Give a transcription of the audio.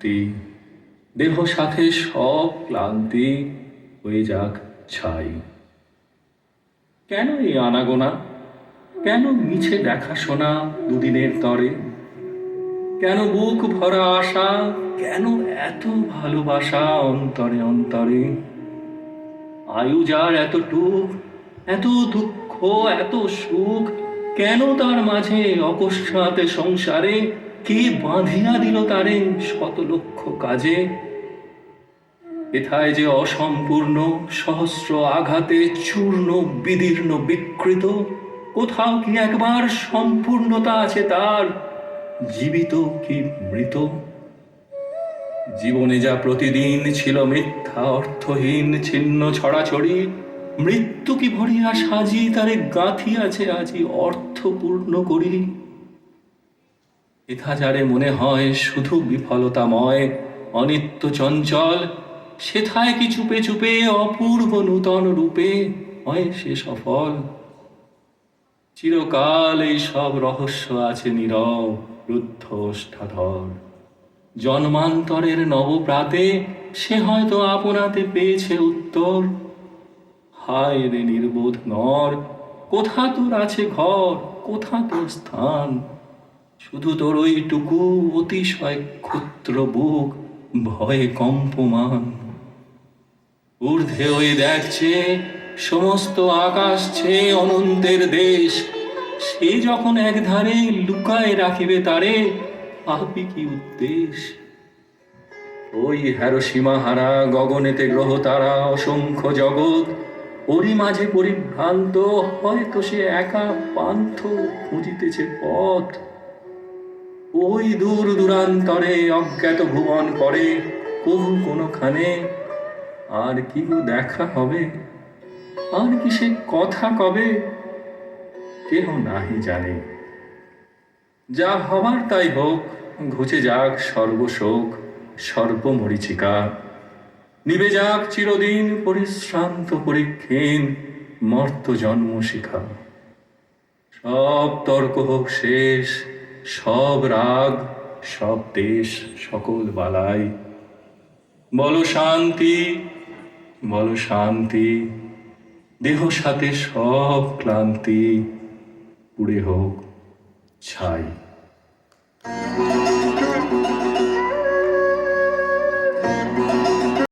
মুক্তি, দেহ সাথে সব ক্লান্তি হয়ে যাক ছাই। কেন এই আনাগোনা, কেন মিছে দেখাশোনা দুদিনের তরে, কেন বুক ভরা আশা, কেন এত ভালোবাসা অন্তরে অন্তরে? আয়ু যার এতটুক, এত দুঃখ, এত সুখ, কেন তার মাঝে অকস্মাতে সংসারে কে বাঁধিয়া দিল তারে শত লক্ষ কাজে? এথায় যে অসম্পূর্ণ সহস্র আঘাতে চূর্ণ বিদীর্ণ বিকৃত, কোথাও কি একবার সম্পূর্ণতা আছে তার, জীবিত কি মৃত? জীবনে যা প্রতিদিন ছিল মিথ্যা অর্থহীন ছিন্ন ছড়াছড়ি, মৃত্যু কি ভরিয়া সাজি তারে গাঁথিয়াছে আজি অর্থপূর্ণ করি। এথা যারে মনে হয় শুধু বিফলতাময় অনিত্য চঞ্চল, সেথায় কি চুপে চুপে অপূর্ব নূতন রূপে হয় সে সফল। চিরকাল এই সব রহস্য আছে নীরব রুদ্ধ ওষ্ঠাধর, জন্মান্তরের নবপ্রাতে সে হয়তো আপনাতে পেয়েছে উত্তর। হায় রে নির্বোধ নর, কোথা তোর আছে ঘর, কোথা তোর স্থান? শুধু তোর ওইটুকু অতিশয় ক্ষুদ্র বুক ভয়ে কম্পমান। ঊর্ধ্বে ওই দেখছে সমস্ত আকাশ ছেয়ে অনন্তের দেশ, সে যখন একধারে লুকায় রাখিবে তারে, পাপি কি উদ্দেশ? ওই হ্যারোসীমাহারা গগনেতে গ্রহ তারা অসংখ্য জগৎ, ওরই মাঝে পরিভ্রান্ত হয়তো সে একা পান্থ খুঁজিতেছে পথ। ওই দূর দূরান্তরে অজ্ঞাত ভুবন পরে কবু কোনোখানে আর কি গো দেখা হবে, আর কি সে কথা কবে? কেহ নাহি জানে। যা হবার তাই হোক, ঘুচে যাক সর্বশোক সর্বমরীচিকা, নিবে যাক চিরদিন পরিশ্রান্ত পরিক্ষীণ মর্ত জন্ম শিখা। সব তর্ক হোক শেষ, সব রাগ, সব দেশ, সকল বালাই, বলো শান্তি, বলো শান্তি, দেহ সাথে সব ক্লান্তি পুড়ে হোক ছাই।